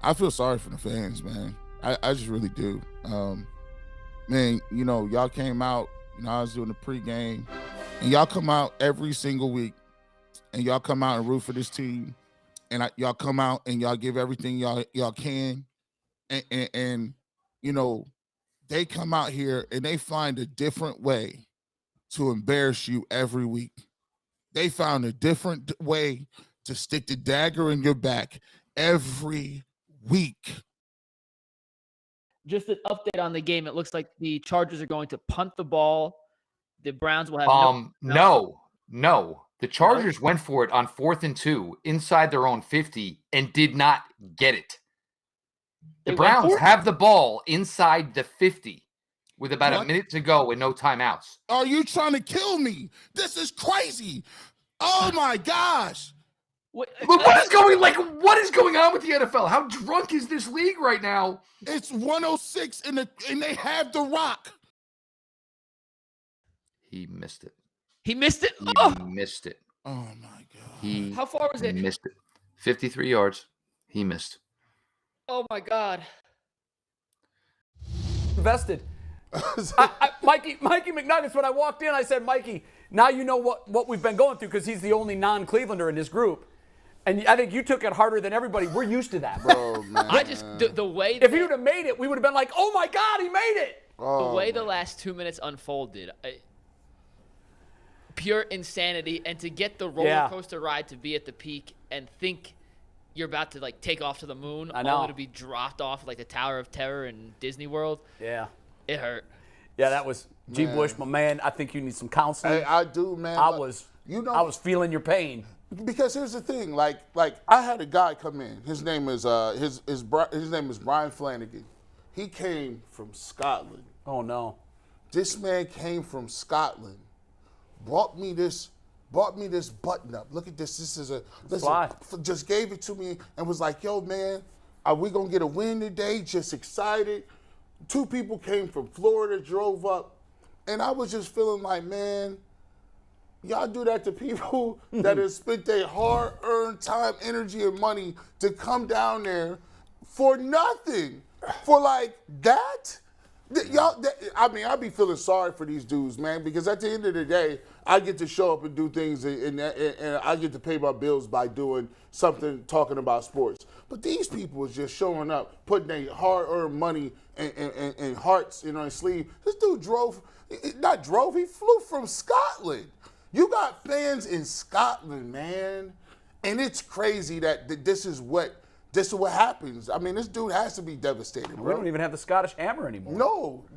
I feel sorry for the fans, man. I just really do. Man, you know, y'all came out, you know, I was doing the pregame, and y'all come out every single week, and y'all come out and root for this team, and y'all come out and y'all give everything y'all can, and you know, they come out here and they find a different way to embarrass you every week. They found a different way to stick the dagger in your back every week. Just an update on the game. It looks like the Chargers are going to punt the ball. The Browns will have no. The Chargers went for it on 4th and 2 inside their own 50 and did not get it. The Browns have the ball inside the 50 with about a minute to go and no timeouts. Are you trying to kill me? This is crazy. Oh my gosh. What is going on with the NFL? How drunk is this league right now? It's 106 and they have the rock. He missed it. He missed it? He missed it. Oh my God. How far was it? He missed it. 53 yards. He missed. Oh my God. Invested. Mikey McNuggets, when I walked in, I said, Mikey, now you know what we've been going through because he's the only non-Clevelander in this group. And I think you took it harder than everybody. We're used to that, bro. Man. I just, the way. If he would have made it, we would have been like, oh my God, he made it. The way the last 2 minutes unfolded, pure insanity. And to get the roller coaster ride to be at the peak and think you're about to like take off to the moon, only to be dropped off like the Tower of Terror in Disney World. Yeah. It hurt. Yeah, that was G. Bush, my man. I think you need some counseling. Hey, I do, man. I was feeling your pain. Because here's the thing, like I had a guy come in. His name is Brian Flanagan. He came from Scotland. Oh no. This man came from Scotland. Brought me this button up. Look at this. This is just gave it to me and was like, yo, man, are we gonna get a win today? Just excited. 2 people came from Florida, drove up, and I was just feeling like, man, y'all do that to people that have spent their hard-earned time, energy, and money to come down there for nothing. For like that? I be feeling sorry for these dudes, man, because at the end of the day, I get to show up and do things, and I get to pay my bills by doing something, talking about sports. But these people is just showing up, putting their hard-earned money and hearts, in their sleeve. This dude he flew from Scotland. You got fans in Scotland, man, and it's crazy that this is what happens. I mean, this dude has to be devastated, bro. We don't even have the Scottish Hammer anymore.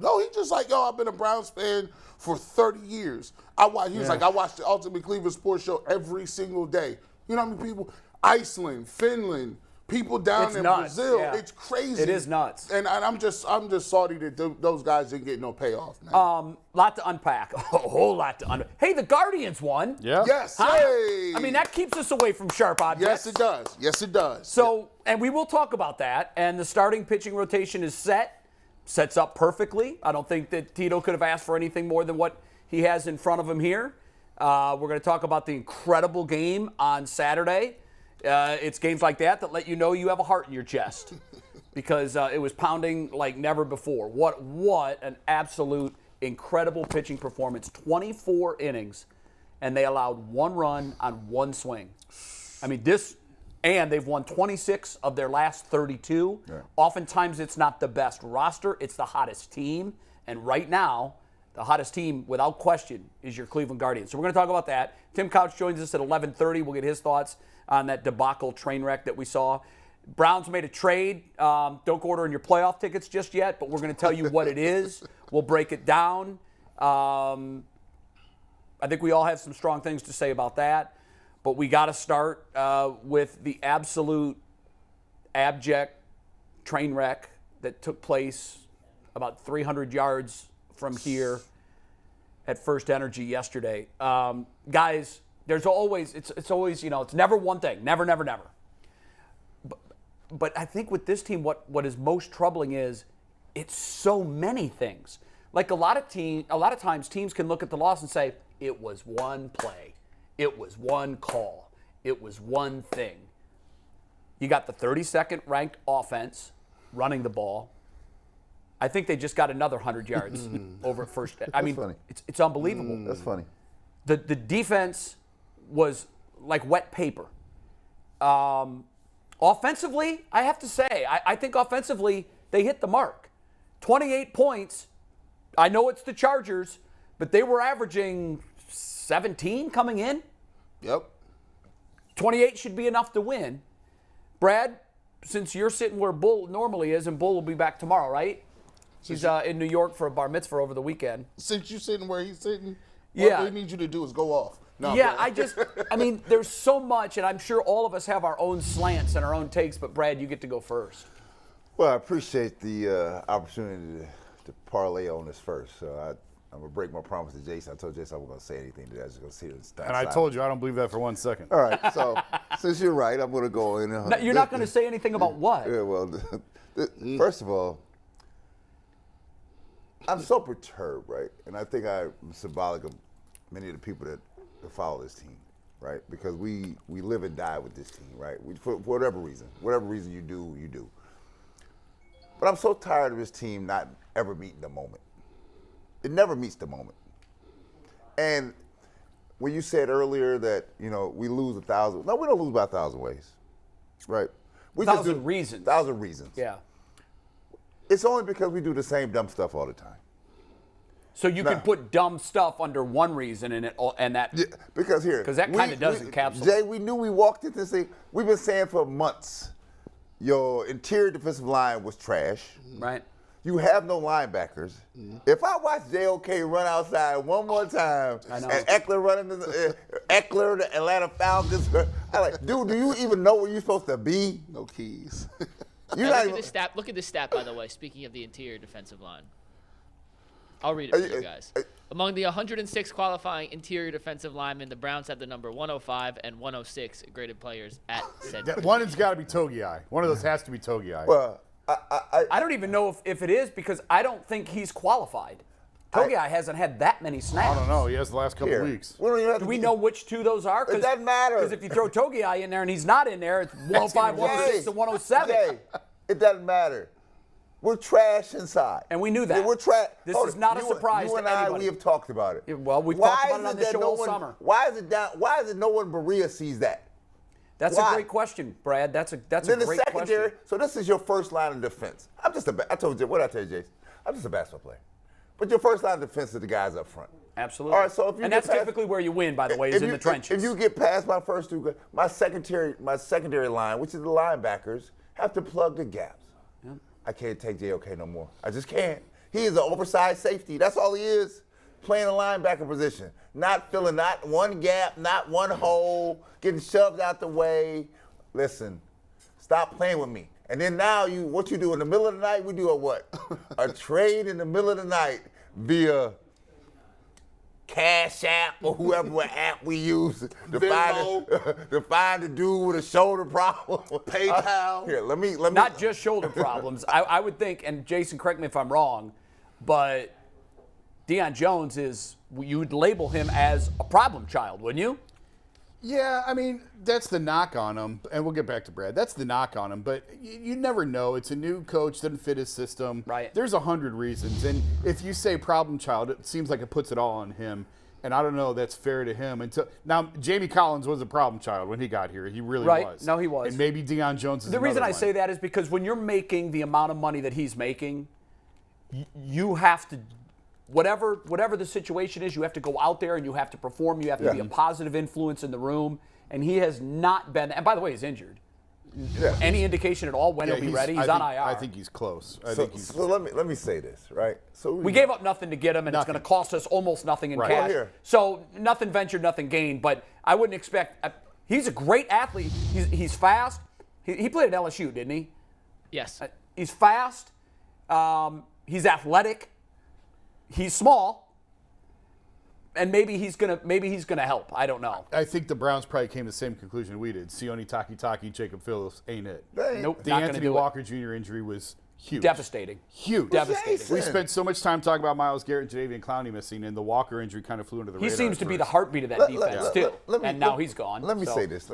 No, he's just like, yo, I've been a Browns fan for 30 years. I watched the Ultimate Cleveland Sports Show every single day. You know how many people? Iceland, Finland, people down in Brazil. Yeah. It's crazy. It is nuts. And I'm just salty that those guys didn't get no payoff, man. Lot to unpack. A whole lot to unpack. Hey, the Guardians won. Yeah. Yes. Hey. I mean, that keeps us away from sharp objects. Yes, it does. So, and we will talk about that. And the starting pitching rotation is sets up perfectly. I don't think that Tito could have asked for anything more than what he has in front of him here. We're going to talk about the incredible game on Saturday. It's games like that let you know you have a heart in your chest because it was pounding like never before. What an absolute incredible pitching performance. 24 innings, and they allowed 1 run on 1 swing. I mean, and they've won 26 of their last 32. Yeah. Oftentimes, it's not the best roster. It's the hottest team. And right now, the hottest team, without question, is your Cleveland Guardians. So we're going to talk about that. Tim Couch joins us at 11:30. We'll get his thoughts on that debacle train wreck that we saw. Browns made a trade. Don't go ordering your playoff tickets just yet, but we're going to tell you what it is. We'll break it down. I think we all have some strong things to say about that, but we got to start with the absolute abject train wreck that took place about 300 yards from here at First Energy yesterday. Guys, there's always, it's always, it's never one thing. Never. But I think with this team, what is most troubling is it's so many things. Like a lot of times teams can look at the loss and say, it was one play. It was one call. It was one thing. You got the 32nd ranked offense running the ball. I think they just got another 100 yards over at first. I mean, funny. It's unbelievable. That's funny. The defense was like wet paper. Offensively, I have to say, I think offensively they hit the mark. 28 points. I know it's the Chargers, but they were averaging 17 coming in. Yep. 28 should be enough to win. Brad, since you're sitting where Bull normally is, and Bull will be back tomorrow, right? He's in New York for a bar mitzvah over the weekend. Since you're sitting where he's sitting, Yeah. what we need you to do is go off. No, Yeah, Brad. I mean, there's so much, and I'm sure all of us have our own slants and our own takes, but Brad, you get to go first. Well, I appreciate the opportunity to parlay on this first. So I'm going to break my promise to Jason. I told Jason I wasn't going to say anything today. I was just going to see it. And I told you I don't believe that for 1 second. All right, so since you're right, I'm going to go in. No, you're not going to say anything about what? Yeah, well, first of all, I'm so perturbed, right? And I think I'm symbolic of many of the people that follow this team, right? Because we live and die with this team, right? For whatever reason you do, you do. But I'm so tired of this team not ever meeting the moment. It never meets the moment. And when you said earlier that, we lose 1,000, no, we don't lose by 1,000 ways, right? We 1,000 reasons. 1,000 reasons. Yeah. It's only because we do the same dumb stuff all the time. So you can put dumb stuff under one reason and that. Yeah, because that kind of does encapsulate. Jay, we knew we walked into this thing. We've been saying for months, your interior defensive line was trash. Right. You have no linebackers. If I watch JOK run outside one more time and Eckler running the Atlanta Falcons, I'm like, dude, do you even know where you're supposed to be? No keys. Look at this stat, by the way, speaking of the interior defensive line. I'll read it for you guys. Among the 106 qualifying interior defensive linemen, the Browns have the number 105 and 106 graded players at said. One has got to be Togiai. One of those has to be Togiai. Well, I don't even know if it is because I don't think he's qualified. Togiai hasn't had that many snaps. I don't know. He has the last couple of weeks. Do we know which two those are? It doesn't matter. Because if you throw Togiai in there and he's not in there, it's 105, 106, and 107. Jay, it doesn't matter. We're trash inside. And we knew that. Yeah, we're trash. This is not a surprise to anybody. You and I, we have talked about it. Yeah, well, we've talked about it on the show all summer. Why is it no one Berea sees that? That's a great question, Brad. That's a great question. So this is your first line of defense. I told you, what did I tell you, Jason? I'm just a basketball player. But your first line of defense is the guys up front. Absolutely. All right, so if you and that's typically where you win, by the way, is in the trenches. If you get past my first two, my secondary line, which is the linebackers, have to plug the gaps. Yep. I can't take JOK no more. I just can't. He is an oversized safety. That's all he is. Playing a linebacker position. Not filling not one gap, not one hole, getting shoved out the way. Listen, stop playing with me. And then now what you do in the middle of the night, we do a trade in the middle of the night via Cash App or whoever app we use to find a dude with a shoulder problem. PayPal. Here, let me. Not just shoulder problems. I would think, and Jason, correct me if I'm wrong, but Deion Jones you'd label him as a problem child, wouldn't you? Yeah, I mean, that's the knock on him, and we'll get back to Brad. That's the knock on him, but you never know. It's a new coach, doesn't fit his system. Right. There's 100 reasons, and if you say problem child, it seems like it puts it all on him, and I don't know that's fair to him. Now, Jamie Collins was a problem child when he got here. He really was. No, he was. And maybe Deion Jones is The reason I one. say that is because when you're making the amount of money that he's making, you have to – whatever the situation is, you have to go out there and you have to perform. You have to be a positive influence in the room. And he has not been. And by the way, he's injured. Yeah. Any indication at all when he'll be ready? He's on IR. I think he's close. So let me say this, right? So we gave up nothing to get him, and it's going to cost us almost nothing in cash. Well, so nothing ventured, nothing gained. But I wouldn't expect. He's a great athlete. He's fast. He played at LSU, didn't he? Yes. He's fast. He's athletic. He's small. And maybe he's gonna help. I don't know. I think the Browns probably came to the same conclusion we did. Sione Takitaki, Jacob Phillips ain't it. Nope. The Anthony Walker Jr. injury was Huge. Devastating. Huge. Devastating. We spent so much time talking about Miles Garrett and Jadeveon Clowney missing, and the Walker injury kind of flew under the radar. He seems to be the heartbeat of that defense, too. Now he's gone. Let me say this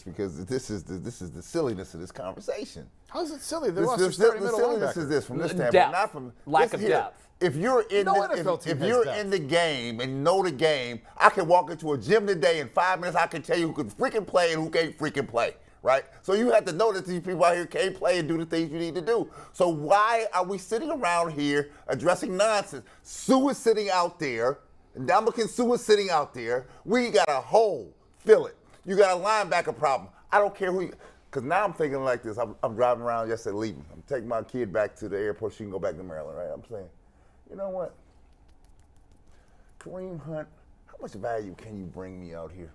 because this is the silliness of this conversation. How is it silly? They The lost their starting middle silliness linebacker. is this from this Depth. standpoint, not from Lack of here. depth. If you're in No the, NFL team if has you're depth. in the game and know the game, I can walk into a gym today in 5 minutes. I can tell you who can freaking play and who can't freaking play. Right? So you have to know that these people out here can't play and do the things you need to do. So why are we sitting around here addressing nonsense? Sue is sitting out there. Ndamukong Suh is sitting out there. We got a hole. Fill it. You got a linebacker problem. I don't care who you... Because now I'm thinking like this. I'm driving around yesterday leaving. I'm taking my kid back to the airport. She can go back to Maryland, right? I'm saying, you know what? Kareem Hunt, how much value can you bring me out here?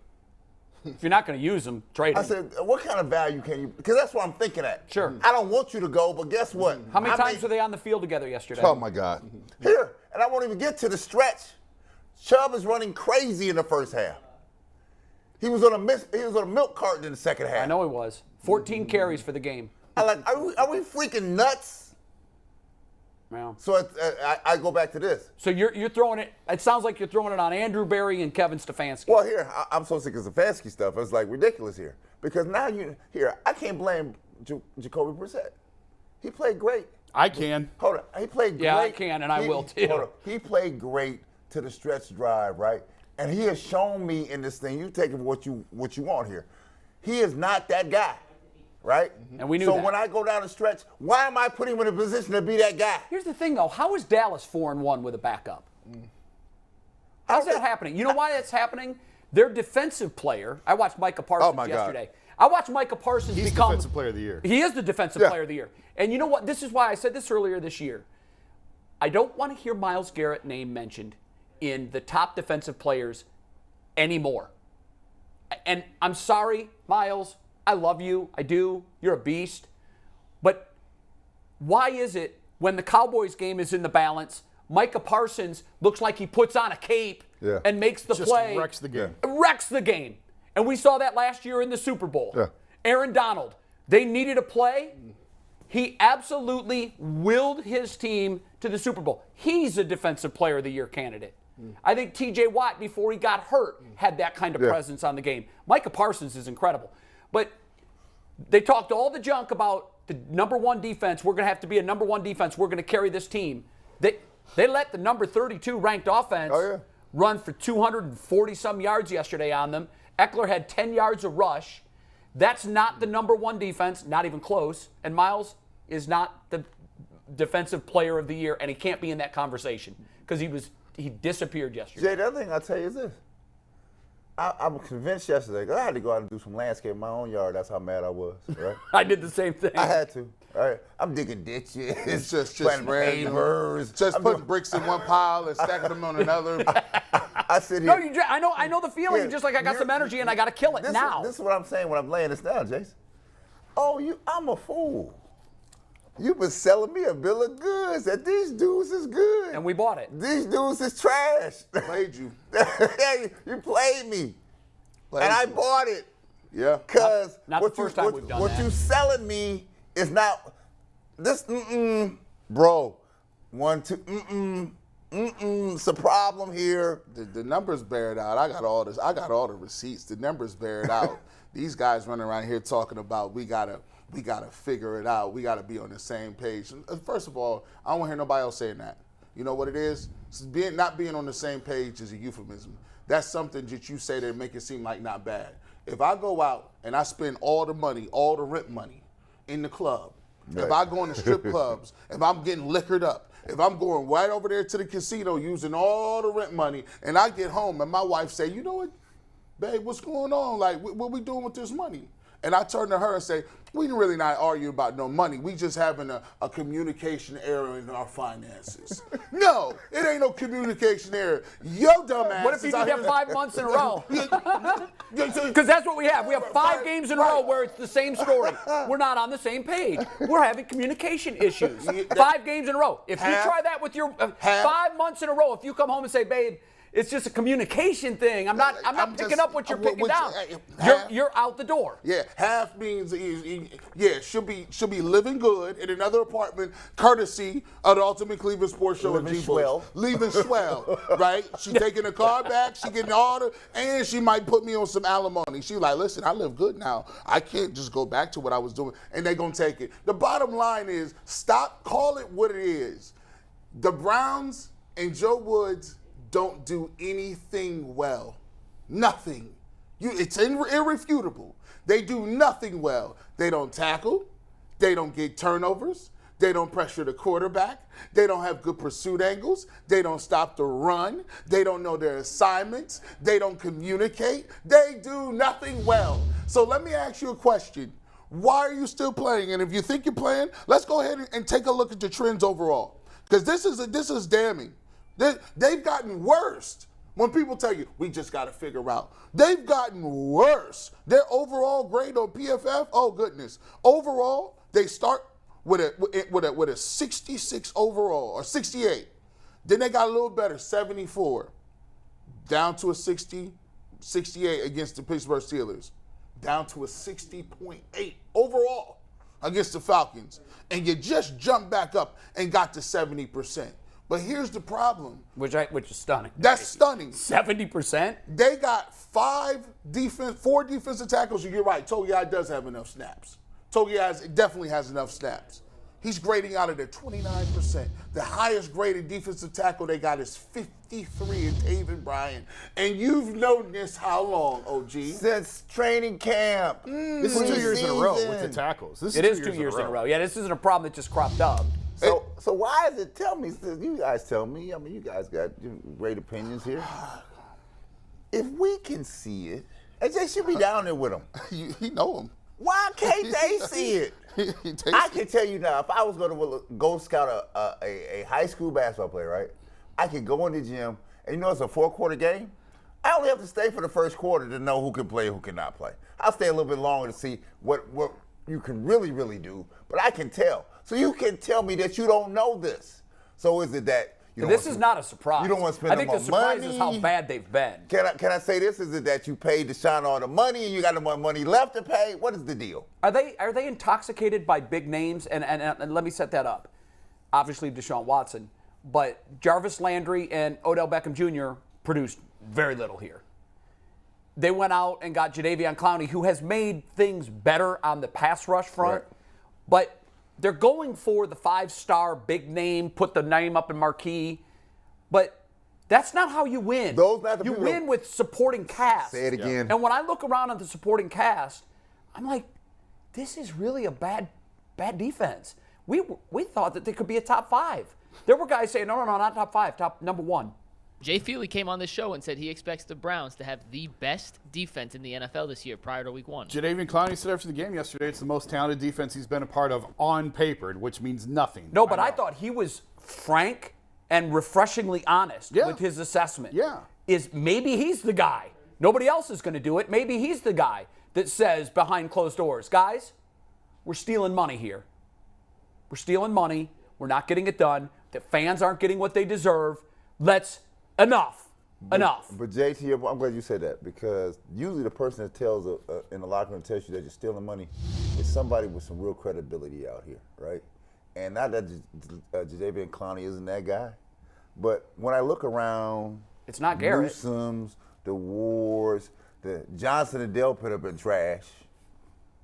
If you're not going to use him, trade him. I said, what kind of value can you? Because that's what I'm thinking at. Sure. I don't want you to go, but guess what? How many times were they on the field together yesterday? Oh my God. Here, and I won't even get to the stretch. Chubb is running crazy in the first half. He was on a milk carton in the second half. I know he was. 14 carries for the game. I like, are we freaking nuts? Well, So I go back to this. so you're throwing it. It sounds like you're throwing it on Andrew Berry and Kevin Stefanski. Well, here, I'm so sick of Stefanski stuff. It's like ridiculous here. Because now I can't blame Jacoby Brissett. He played great. I can. Hold on. He played great. Yeah, I can, and I will too. Hold on. He played great to the stretch drive, right? And he has shown me in this thing, you take it for what you want here. He is not that guy, right? And we knew so that. when I go down the stretch, why am I putting him in a position to be that guy? Here's the thing, though. How is Dallas 4-1 with a backup? How's that happening? You know why that's happening? Their defensive player. I watched Micah Parsons my God. yesterday. I watched Micah Parsons He's become Defensive Player of the Year. He is the defensive player of the year. And you know what? This is why I said this earlier this year. I don't want to hear Myles Garrett name mentioned in the top defensive players anymore. And I'm sorry, Myles. I love you. I do. You're a beast. But why is it when the Cowboys game is in the balance, Micah Parsons looks like he puts on a cape and makes the Just play. wrecks the game. Wrecks the game. And we saw that last year in the Super Bowl. Yeah. Aaron Donald, they needed a play. He absolutely willed his team to the Super Bowl. He's a Defensive Player of the Year candidate. I think T.J. Watt, before he got hurt, had that kind of presence on the game. Micah Parsons is incredible. But they talked all the junk about the number one defense. We're going to have to be a number one defense. We're going to carry this team. They let the number 32 ranked offense run for 240-some yards yesterday on them. Eckler had 10 yards of rush. That's not the number one defense, not even close. And Myles is not the Defensive Player of the Year, and he can't be in that conversation because he disappeared yesterday. Jay, the other thing I'll tell you is this. I was convinced yesterday, 'cause I had to go out and do some landscape in my own yard. That's how mad I was, right? I did the same thing. I had to. All right. I'm digging ditches. It's just planting random. pavers. Just I'm putting doing- bricks in one pile and stacking them on another. I sit No, here. I know the feeling. Yeah, Just like I got some energy and I got to kill it this now. This is what I'm saying when I'm laying this down, Jason. Oh, I'm a fool. You've been selling me a bill of goods that these dudes is good. And we bought it. These dudes is trash. Played you. You played me. Played And I you. bought it. Yeah. Because Not the first time we've done what that. you selling me is not this. Bro, 1, 2. It's a problem here. The numbers bear it out. I got all this. I got all the receipts. The numbers bear it out. These guys running around here talking about we gotta figure it out. We gotta be on the same page. First of all, I don't want to hear nobody else saying that. You know what it is? Not being on the same page is a euphemism. That's something that you say to make it seem like not bad. If I go out and I spend all the money, all the rent money in the club, if I go in the strip clubs, if I'm getting liquored up, if I'm going right over there to the casino using all the rent money, and I get home and my wife say, you know what, babe, what's going on? Like, what we doing with this money? And I turn to her and say, we really not argue about no money. We just having a communication error in our finances. No, it ain't no communication error. Yo, dumbass. What if you did that 5 months in a row? Because that's what we have. We have 5 games in a row where it's the same story. We're not on the same page. We're having communication issues. 5 games in a row. If you try that with your 5 months in a row, if you come home and say, babe, It's just a communication thing. I'm not picking up what you're picking down. You're out the door. Yeah, half means she'll be living good in another apartment, courtesy of the Ultimate Cleveland Sports Show and G swell. Leaving swell, right? She taking the car back, she getting all the, and she might put me on some alimony. She's like, listen, I live good now. I can't just go back to what I was doing, and they gonna take it. The bottom line is, call it what it is. The Browns and Joe Woods don't do anything well. Nothing. It's irrefutable. They do nothing well. They don't tackle. They don't get turnovers. They don't pressure the quarterback. They don't have good pursuit angles. They don't stop the run. They don't know their assignments. They don't communicate. They do nothing well. So let me ask you a question. Why are you still playing? And if you think you're playing, let's go ahead and take a look at the trends overall. Because this is damning. They've gotten worse. When people tell you, we just got to figure out, they've gotten worse. Their overall grade on PFF, oh goodness. Overall, they start with a 66 overall, or 68. Then they got a little better, 74. Down to a 60, 68 against the Pittsburgh Steelers. Down to a 60.8 overall against the Falcons. And you just jumped back up and got to 70%. But here's the problem. Which is stunning. That's stunning. 70%? They got four defensive tackles. You're right. Togiai does have enough snaps. Togiai definitely has enough snaps. He's grading out at a 29%. The highest graded defensive tackle they got is 53 in Taven Bryan. And you've known this how long, OG? Since training camp. This is 2 years in a row with the tackles. It is 2 years in a row. Yeah, this isn't a problem that just cropped up. So why is it? Tell me. You guys tell me. I mean, you guys got great opinions here. If we can see it, AJ should be down there with them. He know him. Why can't they see it? I can tell you now, if I was going to go scout a high school basketball player, right? I could go in the gym, and you know it's a 4-quarter game. I only have to stay for the first quarter to know who can play and who cannot play. I'll stay a little bit longer to see what you can really do, but I can tell. So you can tell me that you don't know this. So is it that you don't this is not a surprise. You don't want to spend I think the surprise is how bad they've been. Can I say this? Is it that you paid Deshaun all the money and you got no more money left to pay? What is the deal? Are they intoxicated by big names? And let me set that up. Obviously Deshaun Watson, but Jarvis Landry and Odell Beckham Jr. produced very little here. They went out and got Jadeveon Clowney, who has made things better on the pass rush front, but they're going for the 5-star big name, put the name up in marquee, but that's not how you win. You win with supporting cast. Say it again. And when I look around at the supporting cast, I'm like, this is really a bad defense. We thought that they could be a top 5. There were guys saying, no, not top 5, top number 1. Jay Feely came on this show and said he expects the Browns to have the best defense in the NFL this year prior to week 1. Jadeveon Clowney said after the game yesterday it's the most talented defense he's been a part of on paper, which means nothing. No, but I thought he was frank and refreshingly honest with his assessment. Yeah. Is maybe he's the guy. Nobody else is going to do it. Maybe he's the guy that says behind closed doors, guys, we're stealing money here. We're stealing money. We're not getting it done. The fans aren't getting what they deserve. Enough. But Jay, I'm glad you said that, because usually the person that tells in the locker room tells you that you're stealing money is somebody with some real credibility out here, right? And not that Jadeveon Clowney isn't that guy, but when I look around, it's not Garrett. Newsome's, the Wards, the Johnson and Delpit have been trash.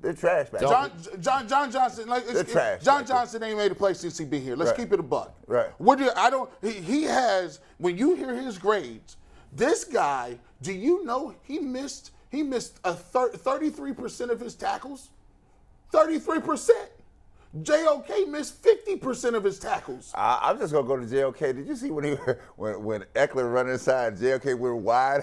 They're trash back there. John Johnson, they're trash. John Johnson ain't made a play since he been here. Let's keep it a buck. Right. He has, when you hear his grades, this guy, do you know he missed 33% of his tackles? 33%. JOK missed 50% of his tackles. I'm just gonna go to JOK. Did you see when Eckler run inside, JOK went wide?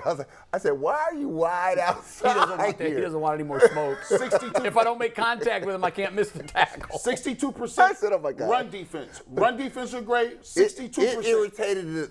I said, why are you wide outside? He doesn't want any more smoke. 62. If I don't make contact with him, I can't miss the tackle. 62%. I said, oh my God. Run defense. Run defense are great. 62%. It irritated